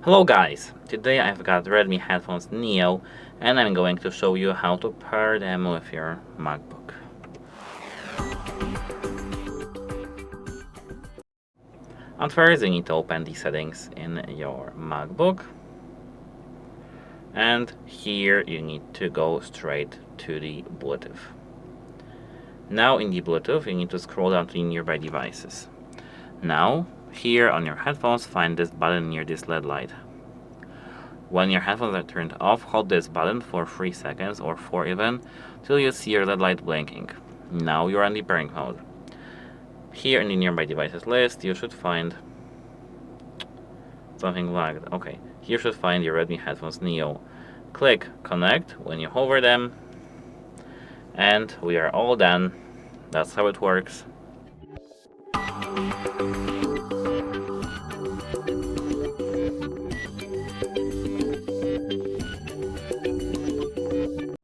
Hello guys, today I've got Redmi Headphones Neo and I'm going to show you how to pair them with your MacBook. At first you need to open the settings in your MacBook, and here you need to go straight to the Bluetooth. Now in the Bluetooth you need to scroll down to the nearby devices. Now here on your headphones, find this button near this LED light. When your headphones are turned off, hold this button for 3 seconds or 4 even, till you see your LED light blinking. Now you're in the pairing mode. Here in the nearby devices list, you should find something lagged. Okay, here you should find your Redmi Headphones Neo. Click connect when you hover them, and we are all done. That's how it works.